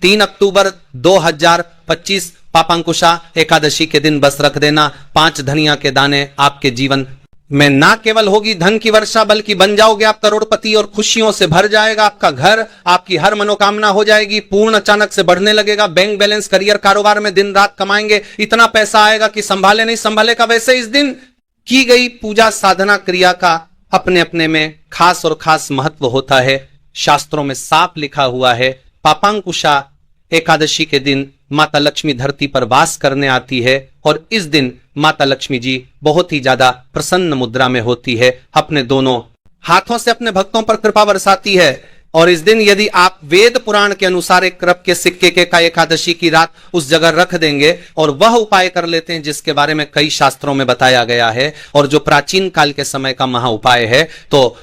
3 अक्टूबर 2025 पापांकुशा एकादशी के दिन बस रख देना 5 धनिया के दाने, आपके जीवन में ना केवल होगी धन की वर्षा, बल्कि बन जाओगे आप करोड़पति और खुशियों से भर जाएगा आपका घर, आपकी हर मनोकामना हो जाएगी पूर्ण, अचानक से बढ़ने लगेगा बैंक बैलेंस, करियर कारोबार में दिन रात कमाएंगे, इतना पैसा आएगा कि संभाले नहीं संभालेगा। वैसे इस दिन की गई पूजा साधना क्रिया का अपने अपने में खास और खास महत्व होता है। शास्त्रों में साफ लिखा हुआ है, पापांकुशा एकादशी के दिन माता लक्ष्मी धरती पर वास करने आती है और इस दिन माता लक्ष्मी जी बहुत ही ज्यादा प्रसन्न मुद्रा में होती है, अपने दोनों हाथों से अपने भक्तों पर कृपा बरसाती है। और इस दिन यदि आप वेद पुराण के अनुसार एक रब के सिक्के के का एकादशी की रात उस जगह रख देंगे और वह उपाय कर लेते हैं जिसके बारे में कई शास्त्रों में बताया गया है और जो प्राचीन काल के समय का महा उपाय है, तो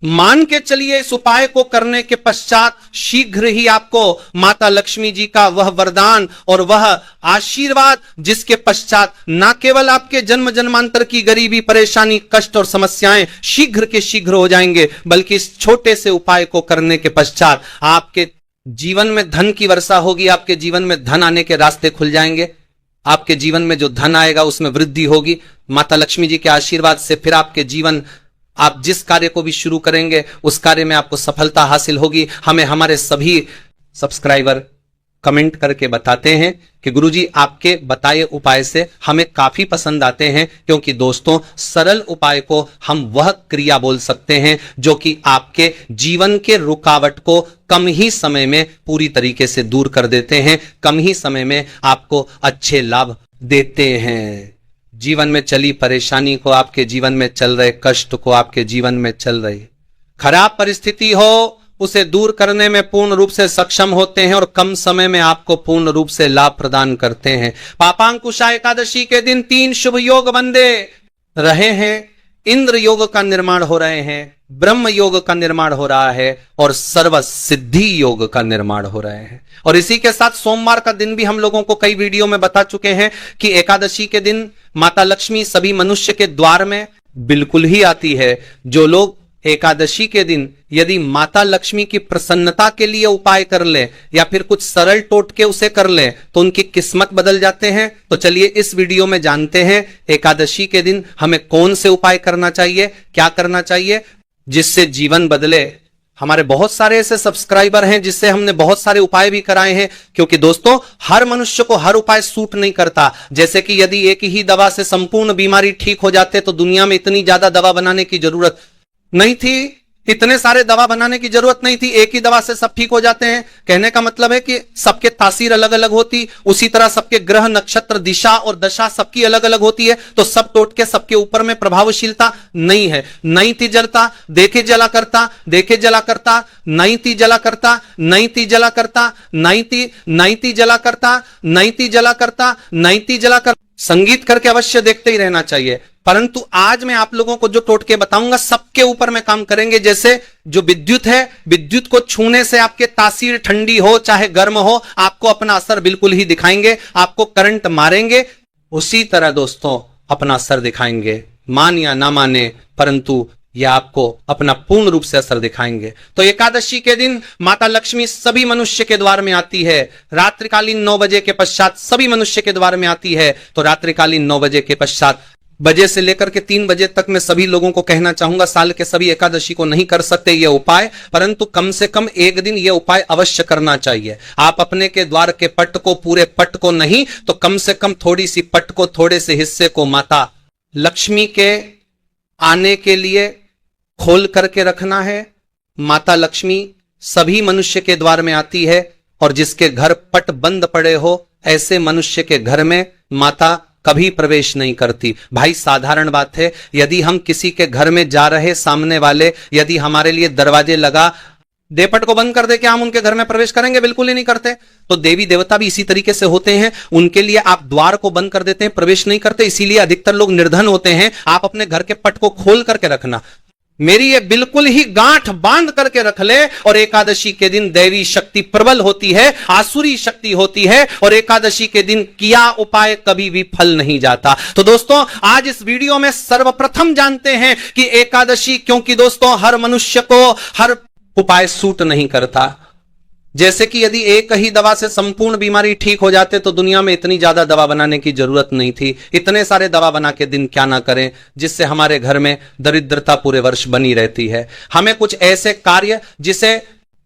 मान के चलिए इस उपाय को करने के पश्चात शीघ्र ही आपको माता लक्ष्मी जी का वह वरदान और वह आशीर्वाद, जिसके पश्चात ना केवल आपके जन्म जन्मांतर की गरीबी, परेशानी, कष्ट और समस्याएं शीघ्र के शीघ्र हो जाएंगे, बल्कि इस छोटे से उपाय को करने के पश्चात आपके जीवन में धन की वर्षा होगी, आपके जीवन में धन आने के रास्ते खुल जाएंगे, आपके जीवन में जो धन आएगा उसमें वृद्धि होगी। माता लक्ष्मी जी के आशीर्वाद से फिर आपके जीवन, आप जिस कार्य को भी शुरू करेंगे उस कार्य में आपको सफलता हासिल होगी। हमें हमारे सभी सब्सक्राइबर कमेंट करके बताते हैं कि गुरुजी आपके बताए उपाय से हमें काफी पसंद आते हैं, क्योंकि दोस्तों सरल उपाय को हम वह क्रिया बोल सकते हैं जो कि आपके जीवन के रुकावट को कम ही समय में पूरी तरीके से दूर कर देते हैं, कम ही समय में आपको अच्छे लाभ देते हैं। जीवन में चली परेशानी को, आपके जीवन में चल रहे कष्ट को, आपके जीवन में चल रही खराब परिस्थिति हो, उसे दूर करने में पूर्ण रूप से सक्षम होते हैं और कम समय में आपको पूर्ण रूप से लाभ प्रदान करते हैं। पापांकुशा एकादशी के दिन 3 शुभ योग बंदे रहे हैं। इंद्र योग का निर्माण हो रहे हैं, ब्रह्म योग का निर्माण हो रहा है और सर्व सिद्धि योग का निर्माण हो रहे हैं। और इसी के साथ सोमवार का दिन भी हम लोगों को कई वीडियो में बता चुके हैं कि एकादशी के दिन माता लक्ष्मी सभी मनुष्य के द्वार में बिल्कुल ही आती है। जो लोग एकादशी के दिन यदि माता लक्ष्मी की प्रसन्नता के लिए उपाय कर ले या फिर कुछ सरल टोटके उसे कर ले तो उनकी किस्मत बदल जाते हैं। तो चलिए इस वीडियो में जानते हैं एकादशी के दिन हमें कौन से उपाय करना चाहिए, क्या करना चाहिए जिससे जीवन बदले। हमारे बहुत सारे ऐसे सब्सक्राइबर हैं जिससे हमने बहुत सारे उपाय भी कराए हैं, क्योंकि दोस्तों हर मनुष्य को हर उपाय सूट नहीं करता। जैसे कि यदि एक ही दवा से संपूर्ण बीमारी ठीक हो जाते तो दुनिया में इतनी ज्यादा दवा बनाने की जरूरत नहीं थी, इतने सारे दवा बनाने की जरूरत नहीं थी, एक ही दवा से सब ठीक हो जाते हैं। कहने का मतलब है कि सबके तासीर अलग अलग होती, उसी तरह सबके ग्रह, नक्षत्र, दिशा और दशा सबकी अलग अलग होती है, तो सब टोटके सबके ऊपर में प्रभावशीलता नहीं है। नहीं थी जलता, देखे जला करता, देखे जला करता, नहीं थी जला करता, नहीं थी जला करता, नहीं थी जला करता, नहीं थी जला करता, नहीं थी जला कर। संगीत करके अवश्य देखते ही रहना चाहिए। परंतु आज मैं आप लोगों को जो टोटके बताऊंगा सबके ऊपर में काम करेंगे। जैसे जो विद्युत है, विद्युत को छूने से आपके तासीर ठंडी हो चाहे गर्म हो, आपको अपना असर बिल्कुल ही दिखाएंगे, आपको करंट मारेंगे, उसी तरह दोस्तों अपना असर दिखाएंगे। मान या ना माने, परंतु यह आपको अपना पूर्ण रूप से असर दिखाएंगे। तो एकादशी के दिन माता लक्ष्मी सभी मनुष्य के द्वार में आती है। रात्रिकालीन 9 बजे के पश्चात सभी मनुष्य के द्वार में आती है। तो रात्रिकालीन 9 बजे के पश्चात बजे से लेकर के 3 बजे तक मैं सभी लोगों को कहना चाहूंगा, साल के सभी एकादशी को नहीं कर सकते ये उपाय, परंतु कम से कम एक दिन ये उपाय अवश्य करना चाहिए। आप अपने के द्वार के पट को, पूरे पट को नहीं तो कम से कम थोड़ी सी पट को, थोड़े से हिस्से को माता लक्ष्मी के आने के लिए खोल करके रखना है। माता लक्ष्मी सभी मनुष्य के द्वार में आती है और जिसके घर पट बंद पड़े हो ऐसे मनुष्य के घर में माता कभी प्रवेश नहीं करती। भाई साधारण बात है, यदि हम किसी के घर में जा रहे, सामने वाले यदि हमारे लिए दरवाजे लगा दे, पट को बंद कर दे, क्या हम उनके घर में प्रवेश करेंगे? बिल्कुल ही नहीं करते। तो देवी देवता भी इसी तरीके से होते हैं, उनके लिए आप द्वार को बंद कर देते हैं, प्रवेश नहीं करते। इसीलिए अधिकतर लोग निर्धन होते हैं। आप अपने घर के पट को खोल करके रखना, मेरी ये बिल्कुल ही गांठ बांध करके रख ले। और एकादशी के दिन दैवी शक्ति प्रबल होती है, आसुरी शक्ति होती है, और एकादशी के दिन किया उपाय कभी भी फल नहीं जाता। तो दोस्तों आज इस वीडियो में सर्वप्रथम जानते हैं कि एकादशी, क्योंकि दोस्तों हर मनुष्य को हर उपाय सूट नहीं करता। जैसे कि यदि एक ही दवा से संपूर्ण बीमारी ठीक हो जाते तो दुनिया में इतनी ज्यादा दवा बनाने की जरूरत नहीं थी। इतने सारे दवा बना के दिन क्या ना करें जिससे हमारे घर में दरिद्रता पूरे वर्ष बनी रहती है। हमें कुछ ऐसे कार्य जिसे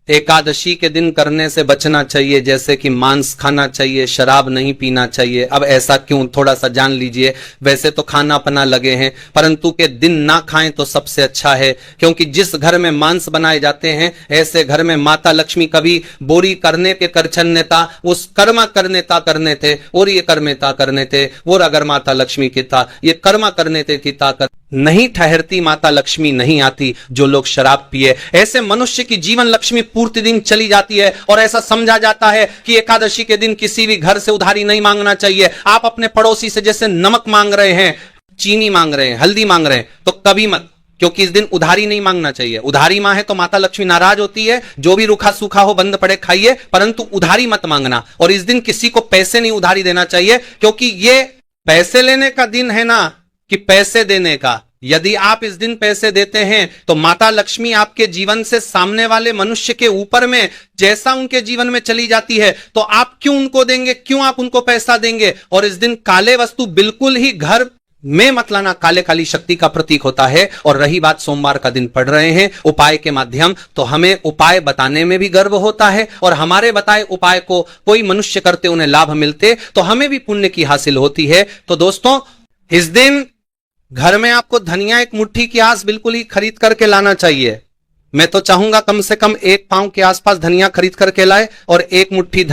एकादशी के दिन करने से बचना चाहिए, जैसे कि मांस खाना चाहिए, शराब नहीं पीना चाहिए। अब ऐसा क्यों, थोड़ा सा जान लीजिए। वैसे तो खाना पना लगे हैं, परंतु के दिन ना खाएं तो सबसे अच्छा है, क्योंकि जिस घर में मांस बनाए जाते हैं ऐसे घर में माता लक्ष्मी कभी बोरी करने के करछन नेता उस कर्मा करनेता करने थे, और ये कर्मेता करने थे, और अगर माता लक्ष्मी की था ये कर्मा करने थे की ताकत नहीं ठहरती, माता लक्ष्मी नहीं आती जो लोग शराब पिए। ऐसे मनुष्य की जीवन लक्ष्मी पूर्ति दिन चली जाती है, और ऐसा समझा जाता है कि एकादशी के दिन किसी भी घर से उधारी नहीं मांगना चाहिए। आप अपने पड़ोसी से जैसे नमक मांग रहे हैं, चीनी मांग रहे हैं, हल्दी मांग रहे हैं, तो कभी मत, क्योंकि इस दिन उधारी नहीं मांगना चाहिए। उधारी मां है तो माता लक्ष्मी नाराज होती है। जो भी रूखा सूखा हो बंद पड़े खाइए, परंतु उधारी मत मांगना। और इस दिन किसी को पैसे नहीं उधारी देना चाहिए, क्योंकि ये पैसे लेने का दिन है ना कि पैसे देने का। यदि आप इस दिन पैसे देते हैं तो माता लक्ष्मी आपके जीवन से सामने वाले मनुष्य के ऊपर में जैसा उनके जीवन में चली जाती है, तो आप क्यों उनको देंगे, क्यों आप उनको पैसा देंगे। और इस दिन काले वस्तु बिल्कुल ही घर में मत लाना, काले काली शक्ति का प्रतीक होता है। और रही बात सोमवार का दिन पढ़ रहे हैं उपाय के माध्यम, तो हमें उपाय बताने में भी गर्व होता है, और हमारे बताए उपाय को कोई मनुष्य करते उन्हें लाभ मिलते तो हमें भी पुण्य की हासिल होती है। तो दोस्तों, इस दिन घर में आपको धनिया एक मुट्ठी की आस बिल्कुल ही खरीद करके लाना चाहिए। मैं तो चाहूंगा कम से कम 1 पांव के आसपास धनिया खरीद करके लाए, और एक मुट्ठी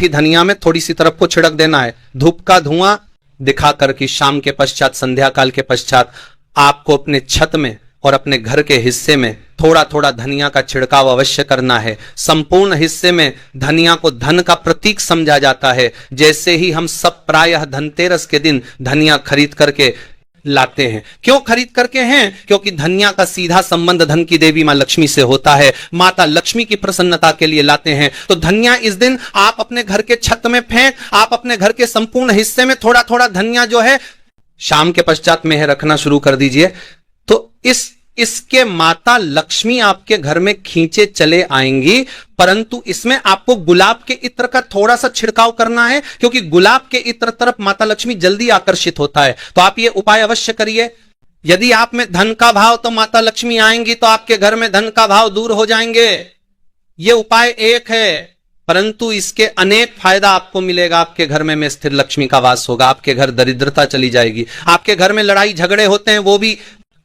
धनिया में थोड़ी सी तरफ को छिड़क देना है। धूप का धुआं दिखाकर कि शाम के पश्चात, संध्या काल के पश्चात आपको अपने छत में और अपने घर के हिस्से में थोड़ा थोड़ा धनिया का छिड़काव अवश्य करना है। संपूर्ण हिस्से में धनिया को धन का प्रतीक समझा जाता है। जैसे ही हम सब प्रायः धनतेरस के दिन धनिया खरीद करके लाते हैं। क्यों खरीद करके हैं? क्योंकि धनिया का सीधा संबंध धन की देवी मां लक्ष्मी से होता है। माता लक्ष्मी की प्रसन्नता के लिए लाते हैं। तो धनिया इस दिन आप अपने घर के छत में फेंक, आप अपने घर के संपूर्ण हिस्से में थोड़ा थोड़ा धनिया जो है शाम के पश्चात में रखना शुरू कर दीजिए। तो इसके माता लक्ष्मी आपके घर में खींचे चले आएंगी, परंतु इसमें आपको गुलाब के इत्र का थोड़ा सा छिड़काव करना है, क्योंकि गुलाब के इत्र तरफ माता लक्ष्मी जल्दी आकर्षित होता है। तो आप ये उपाय अवश्य करिए। यदि आप में धन का भाव, तो माता लक्ष्मी आएंगी तो आपके घर में धन का भाव दूर हो जाएंगे। ये उपाय एक है, परंतु इसके अनेक फायदा आपको मिलेगा। आपके घर में स्थिर लक्ष्मी का वास होगा, आपके घर दरिद्रता चली जाएगी, आपके घर में लड़ाई झगड़े होते हैं वो भी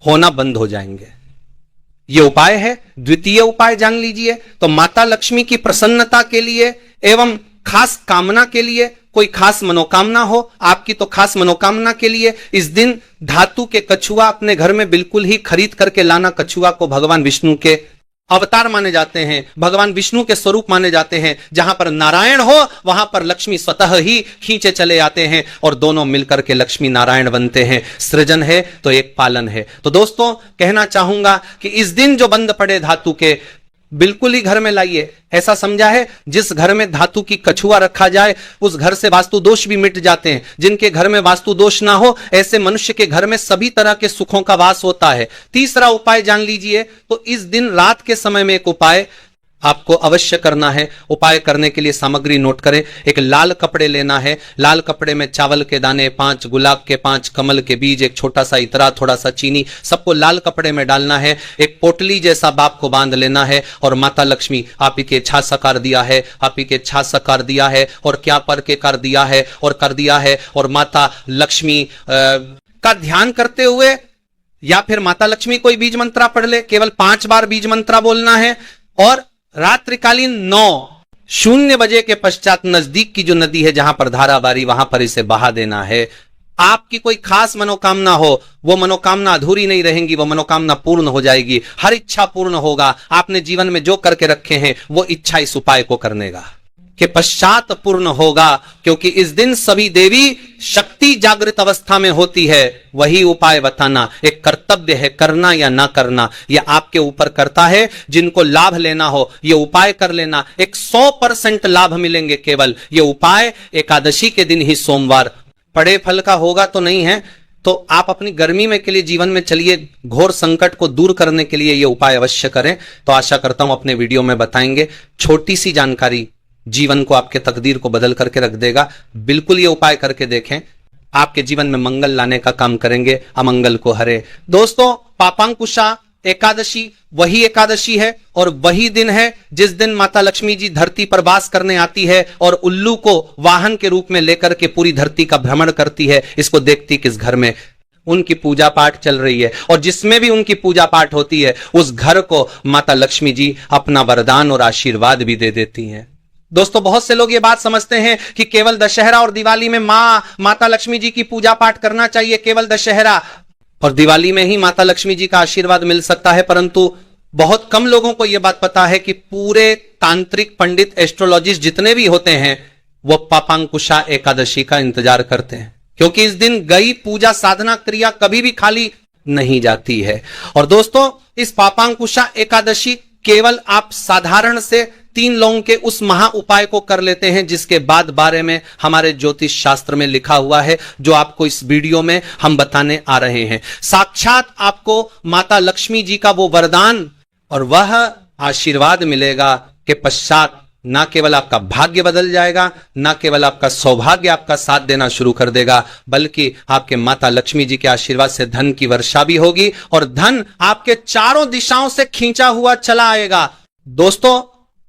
होना बंद हो जाएंगे। यह उपाय है। द्वितीय उपाय जान लीजिए। तो माता लक्ष्मी की प्रसन्नता के लिए एवं खास कामना के लिए, कोई खास मनोकामना हो आपकी, तो खास मनोकामना के लिए इस दिन धातु के कछुआ अपने घर में बिल्कुल ही खरीद करके लाना। कछुआ को भगवान विष्णु के अवतार माने जाते हैं, भगवान विष्णु के स्वरूप माने जाते हैं। जहां पर नारायण हो वहां पर लक्ष्मी स्वतः ही खींचे चले आते हैं, और दोनों मिलकर के लक्ष्मी नारायण बनते हैं। सृजन है तो एक पालन है। तो दोस्तों, कहना चाहूंगा कि इस दिन जो बंद पड़े धातु के बिल्कुल ही घर में लाइए। ऐसा समझा है जिस घर में धातु की कछुआ रखा जाए उस घर से वास्तु दोष भी मिट जाते हैं। जिनके घर में वास्तु दोष ना हो ऐसे मनुष्य के घर में सभी तरह के सुखों का वास होता है। तीसरा उपाय जान लीजिए। तो इस दिन रात के समय में एक उपाय आपको अवश्य करना है। उपाय करने के लिए सामग्री नोट करें। एक लाल कपड़े लेना है। लाल कपड़े में चावल के दाने 5, गुलाब के 5, कमल के बीज, एक छोटा सा इतरा, थोड़ा सा चीनी, सबको लाल कपड़े में डालना है। एक पोटली जैसा बाप को बांध लेना है, और माता लक्ष्मी आप ही के इच्छा साकार दिया है, आप ही के इच्छा साकार दिया है, और क्या पर के कर दिया है, और कर दिया है, और माता लक्ष्मी का ध्यान करते हुए, या फिर माता लक्ष्मी कोई बीज मंत्रा पढ़ ले। केवल 5 बार बीज मंत्रा बोलना है, और रात्रिकालीन 9:00 बजे के पश्चात नजदीक की जो नदी है जहां पर धाराबारी, वहां पर इसे बहा देना है। आपकी कोई खास मनोकामना हो, वो मनोकामना अधूरी नहीं रहेंगी, वो मनोकामना पूर्ण हो जाएगी। हर इच्छा पूर्ण होगा। आपने जीवन में जो करके रखे हैं वो इच्छा इस उपाय को करने के पश्चात पूर्ण होगा, क्योंकि इस दिन सभी देवी शक्ति जागृत अवस्था में होती है। वही उपाय बताना एक कर्तव्य है, करना या ना करना यह आपके ऊपर करता है। जिनको लाभ लेना हो यह उपाय कर लेना, 100% लाभ मिलेंगे। केवल यह उपाय एकादशी के दिन ही सोमवार, पड़े फल का होगा तो नहीं है, तो आप अपनी गर्मी में के लिए जीवन में चलिए, घोर संकट को दूर करने के लिए ये उपाय अवश्य करें। तो आशा करता हूं अपने वीडियो में बताएंगे, छोटी सी जानकारी जीवन को, आपके तकदीर को बदल करके रख देगा। बिल्कुल ये उपाय करके देखें, आपके जीवन में मंगल लाने का काम करेंगे, अमंगल को हरे। दोस्तों, पापांकुशा एकादशी वही एकादशी है और वही दिन है जिस दिन माता लक्ष्मी जी धरती पर वास करने आती है और उल्लू को वाहन के रूप में लेकर के पूरी धरती का भ्रमण करती है। इसको देखती किस घर में उनकी पूजा पाठ चल रही है, और जिसमें भी उनकी पूजा पाठ होती है उस घर को माता लक्ष्मी जी अपना वरदान और आशीर्वाद भी दे देती हैं। दोस्तों, बहुत से लोग ये बात समझते हैं कि केवल दशहरा और दिवाली में माता लक्ष्मी जी की पूजा पाठ करना चाहिए, केवल दशहरा और दिवाली में ही माता लक्ष्मी जी का आशीर्वाद मिल सकता है। परंतु बहुत कम लोगों को यह बात पता है कि पूरे तांत्रिक पंडित एस्ट्रोलॉजिस्ट जितने भी होते हैं वो पापांकुशा एकादशी का इंतजार करते हैं, क्योंकि इस दिन गई पूजा साधना क्रिया कभी भी खाली नहीं जाती है। और दोस्तों, इस पापांकुशा एकादशी केवल आप साधारण से 3 लौंग के उस महा उपाय को कर लेते हैं जिसके बाद बारे में हमारे ज्योतिष शास्त्र में लिखा हुआ है, जो आपको इस वीडियो में हम बताने आ रहे हैं। साक्षात आपको माता लक्ष्मी जी का वो वरदान और वह आशीर्वाद मिलेगा के पश्चात ना केवल आपका भाग्य बदल जाएगा, ना केवल आपका सौभाग्य आपका साथ देना शुरू कर देगा, बल्कि आपके माता लक्ष्मी जी के आशीर्वाद से धन की वर्षा भी होगी और धन आपके चारों दिशाओं से खींचा हुआ चला आएगा। दोस्तों,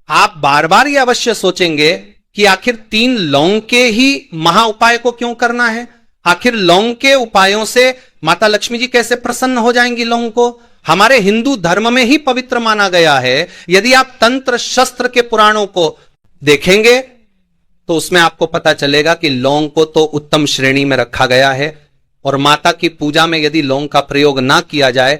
आप बार बार ये अवश्य सोचेंगे कि आखिर 3 लौंग के ही महा उपाय को क्यों करना है, आखिर लौंग के उपायों से माता लक्ष्मी जी कैसे प्रसन्न हो जाएंगी। लौंग को हमारे हिंदू धर्म में ही पवित्र माना गया है। यदि आप तंत्र शस्त्र के पुराणों को देखेंगे तो उसमें आपको पता चलेगा कि लौंग को तो उत्तम श्रेणी में रखा गया है, और माता की पूजा में यदि लौंग का प्रयोग ना किया जाए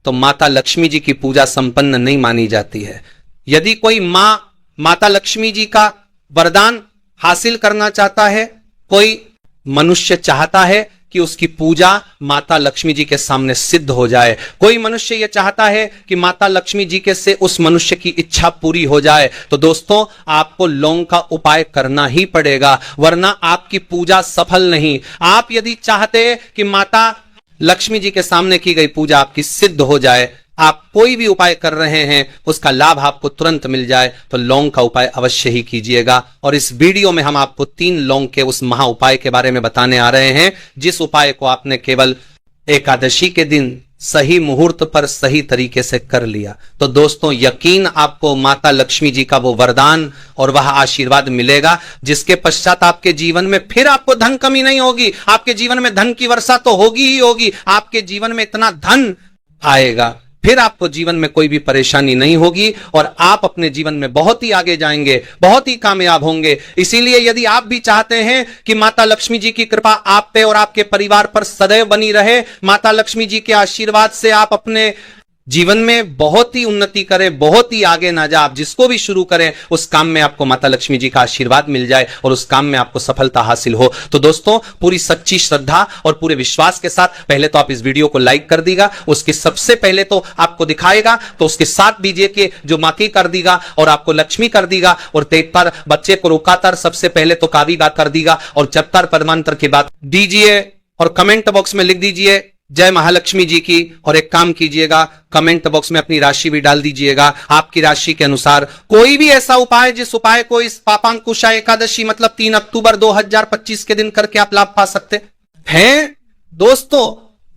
तो माता लक्ष्मी जी की पूजा संपन्न नहीं मानी जाती है। यदि कोई माता लक्ष्मी जी का वरदान हासिल करना चाहता है, कोई मनुष्य चाहता है कि उसकी पूजा माता लक्ष्मी जी के सामने सिद्ध हो जाए, कोई मनुष्य यह चाहता है कि माता लक्ष्मी जी के से उस मनुष्य की इच्छा पूरी हो जाए, तो दोस्तों आपको लौंग का उपाय करना ही पड़ेगा, वरना आपकी पूजा सफल नहीं। आप यदि चाहते कि माता लक्ष्मी जी के सामने की गई पूजा आपकी सिद्ध हो जाए, आप कोई भी उपाय कर रहे हैं उसका लाभ आपको तुरंत मिल जाए, तो लौंग का उपाय अवश्य ही कीजिएगा। और इस वीडियो में हम आपको 3 लौंग के उस महा उपाय के बारे में बताने आ रहे हैं, जिस उपाय को आपने केवल एकादशी के दिन सही मुहूर्त पर सही तरीके से कर लिया तो दोस्तों यकीन आपको माता लक्ष्मी जी का वो वरदान और वह आशीर्वाद मिलेगा, जिसके पश्चात आपके जीवन में फिर आपको धन कमी नहीं होगी। आपके जीवन में धन की वर्षा तो होगी ही होगी, आपके जीवन में इतना धन आएगा, फिर आपको जीवन में कोई भी परेशानी नहीं होगी और आप अपने जीवन में बहुत ही आगे जाएंगे, बहुत ही कामयाब होंगे। इसीलिए यदि आप भी चाहते हैं कि माता लक्ष्मी जी की कृपा आप पे और आपके परिवार पर सदैव बनी रहे, माता लक्ष्मी जी के आशीर्वाद से आप अपने जीवन में बहुत ही उन्नति करें, बहुत ही आगे ना जा, आप जिसको भी शुरू करें उस काम में आपको माता लक्ष्मी जी का आशीर्वाद मिल जाए और उस काम में आपको सफलता हासिल हो, तो दोस्तों पूरी सच्ची श्रद्धा और पूरे विश्वास के साथ पहले तो आप इस वीडियो को लाइक कर दीगा, उसके सबसे पहले तो आपको दिखाएगा तो उसके साथ दीजिए कि जो माकी कर दीगा और आपको लक्ष्मी कर दीगा और तेतर बच्चे को रोकातर सबसे पहले तो कावी गा कर दीगा और चत्तर परमांतर की बात दीजिए और कमेंट बॉक्स में लिख दीजिए जय महालक्ष्मी जी की, और एक काम कीजिएगा कमेंट बॉक्स में अपनी राशि भी डाल दीजिएगा। आपकी राशि के अनुसार कोई भी ऐसा उपाय जिस उपाय को इस पापांकुशा एकादशी मतलब 3 अक्टूबर 2025 के दिन करके आप लाभ पा सकते हैं दोस्तों,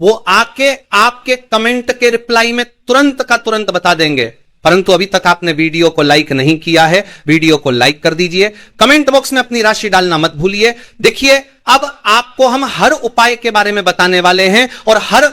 वो आके आपके कमेंट के रिप्लाई में तुरंत का तुरंत बता देंगे। परंतु अभी तक आपने वीडियो को लाइक नहीं किया है, वीडियो को लाइक कर दीजिए, कमेंट बॉक्स में अपनी राशि डालना मत भूलिए। देखिए अब आपको हम हर उपाय के बारे में बताने वाले हैं और हर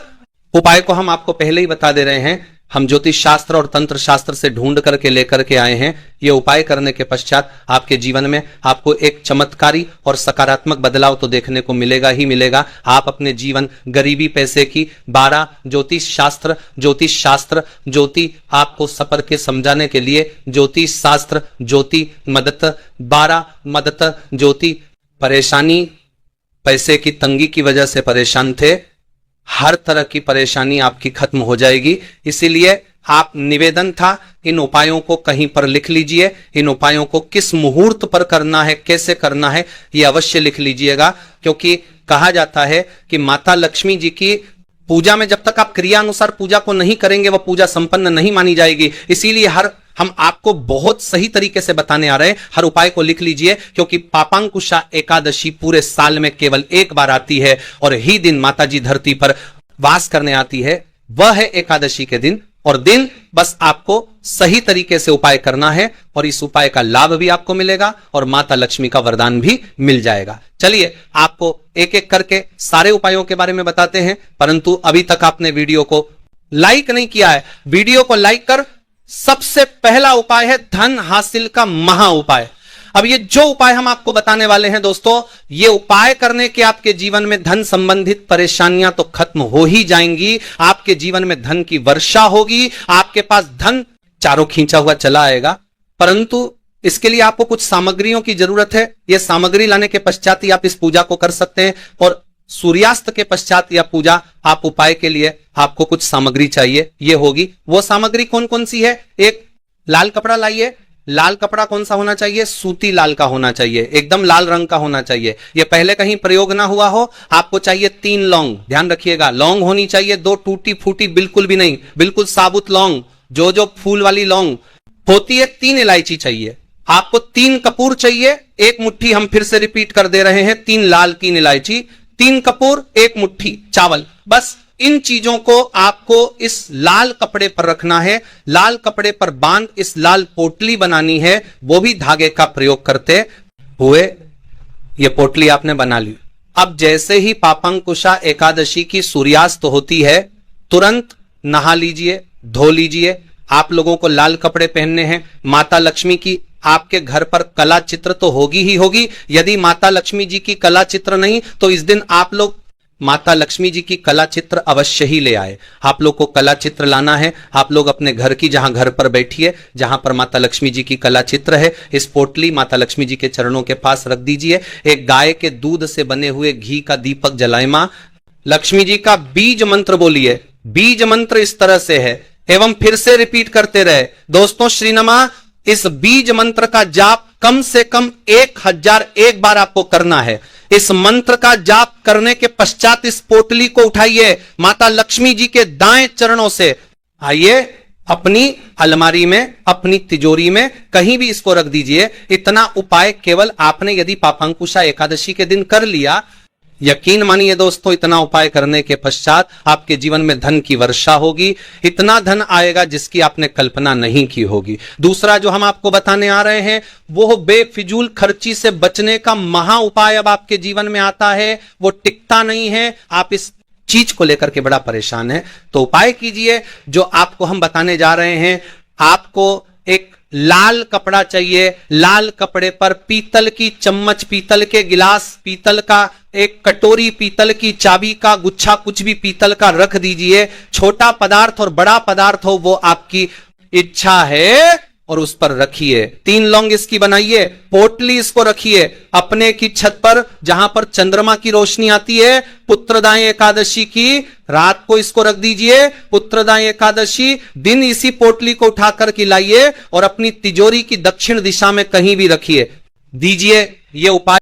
उपाय को हम आपको पहले ही बता दे रहे हैं। हम ज्योतिष शास्त्र और तंत्र शास्त्र से ढूंढ करके लेकर के आए हैं। ये उपाय करने के पश्चात आपके जीवन में आपको एक चमत्कारी और सकारात्मक बदलाव तो देखने को मिलेगा ही मिलेगा। आप अपने जीवन गरीबी पैसे की 12 ज्योतिष शास्त्र ज्योति आपको सपर के समझाने के लिए ज्योतिष शास्त्र ज्योति मदत 12 मदत ज्योति परेशानी पैसे की तंगी की वजह से परेशान थे, हर तरह की परेशानी आपकी खत्म हो जाएगी। इसीलिए आप निवेदन था इन उपायों को कहीं पर लिख लीजिए, इन उपायों को किस मुहूर्त पर करना है, कैसे करना है, ये अवश्य लिख लीजिएगा, क्योंकि कहा जाता है कि माता लक्ष्मी जी की पूजा में जब तक आप क्रिया अनुसार पूजा को नहीं करेंगे वह पूजा संपन्न नहीं मानी जाएगी। इसीलिए हम आपको बहुत सही तरीके से बताने आ रहे हैं। हर उपाय को लिख लीजिए, क्योंकि पापांकुशा एकादशी पूरे साल में केवल एक बार आती है और ही दिन माता जी धरती पर वास करने आती है, वह है एकादशी के दिन। और दिन बस आपको सही तरीके से उपाय करना है और इस उपाय का लाभ भी आपको मिलेगा और माता लक्ष्मी का वरदान भी मिल जाएगा। चलिए आपको एक एक करके सारे उपायों के बारे में बताते हैं, परंतु अभी तक आपने वीडियो को लाइक नहीं किया है। वीडियो को लाइक कर सबसे पहला उपाय है धन हासिल का महा उपाय। अब ये जो उपाय हम आपको बताने वाले हैं दोस्तों, ये उपाय करने के आपके जीवन में धन संबंधित परेशानियां तो खत्म हो ही जाएंगी, आपके जीवन में धन की वर्षा होगी, आपके पास धन चारों खींचा हुआ चला आएगा। परंतु इसके लिए आपको कुछ सामग्रियों की जरूरत है। यह सामग्री लाने के पश्चात ही आप इस पूजा को कर सकते हैं और सूर्यास्त के पश्चात यह पूजा आप उपाय के लिए आपको कुछ सामग्री चाहिए, ये होगी। वो सामग्री कौन कौन सी है? एक लाल कपड़ा लाइए। लाल कपड़ा कौन सा होना चाहिए? सूती लाल का होना चाहिए, एकदम लाल रंग का होना चाहिए। यह पहले कहीं प्रयोग ना हुआ हो। आपको चाहिए 3 लौंग, ध्यान रखिएगा, लौंग होनी चाहिए, 2 टूटी फूटी बिल्कुल भी नहीं, बिल्कुल साबुत लौंग, जो फूल वाली लौंग होती है। 3 इलायची चाहिए आपको, 3 कपूर चाहिए, 1 मुट्ठी, हम फिर से रिपीट कर दे रहे हैं, 3 लाल 3 इलायची, 3 कपूर, 1 मुट्ठी चावल। बस इन चीजों को आपको इस लाल कपड़े पर रखना है, लाल कपड़े पर बांध इस लाल पोटली बनानी है, वो भी धागे का प्रयोग करते हुए। ये पोटली आपने बना ली। अब जैसे ही पापांकुशा एकादशी की सूर्यास्त होती है, तुरंत नहा लीजिए, धो लीजिए। आप लोगों को लाल कपड़े पहनने हैं। माता लक्ष्मी की आपके घर पर कला चित्र तो होगी ही होगी। यदि माता लक्ष्मी जी की कला चित्र नहीं तो इस दिन आप लोग माता लक्ष्मी जी की कला चित्र अवश्य ही ले आए। आप लोग को कला चित्र लाना है। आप लोग अपने घर की, जहां घर पर बैठिए, जहां पर माता लक्ष्मी जी की कला चित्र है, इस पोटली माता लक्ष्मी जी के चरणों के पास रख दीजिए। एक गाय के दूध से बने हुए घी का दीपक जलाए। मां लक्ष्मी जी का बीज मंत्र बोलिए। बीज मंत्र इस तरह से है, एवं फिर से रिपीट करते रहे। दोस्तों श्रीनमा, इस बीज मंत्र का जाप कम से कम 1001 बार आपको करना है। इस मंत्र का जाप करने के पश्चात इस पोटली को उठाइए, माता लक्ष्मी जी के दाएं चरणों से आइए, अपनी अलमारी में, अपनी तिजोरी में कहीं भी इसको रख दीजिए। इतना उपाय केवल आपने यदि पापांकुशा एकादशी के दिन कर लिया, यकीन मानिए दोस्तों, इतना उपाय करने के पश्चात आपके जीवन में धन की वर्षा होगी। इतना धन आएगा जिसकी आपने कल्पना नहीं की होगी। दूसरा जो हम आपको बताने आ रहे हैं वो बेफिजूल खर्ची से बचने का महा उपाय अब आपके जीवन में आता है। वो टिकता नहीं है, आप इस चीज को लेकर के बड़ा परेशान है, तो उपाय कीजिए जो आपको हम बताने जा रहे हैं। आपको एक लाल कपड़ा चाहिए। लाल कपड़े पर पीतल की चम्मच, पीतल के गिलास, पीतल का एक कटोरी, पीतल की चाबी का गुच्छा, कुछ भी पीतल का रख दीजिए। छोटा पदार्थ और बड़ा पदार्थ हो वो आपकी इच्छा है, और उस पर रखिए। 3 लौंग इसकी बनाइए, पोटली इसको रखिए अपने की छत पर, जहां पर चंद्रमा की रोशनी आती है। पुत्रदायी एकादशी की रात को इसको रख दीजिए। पुत्रदायी एकादशी दिन इसी पोटली को उठाकर के लाइए और अपनी तिजोरी की दक्षिण दिशा में कहीं भी रखिए, दीजिए। ये उपाय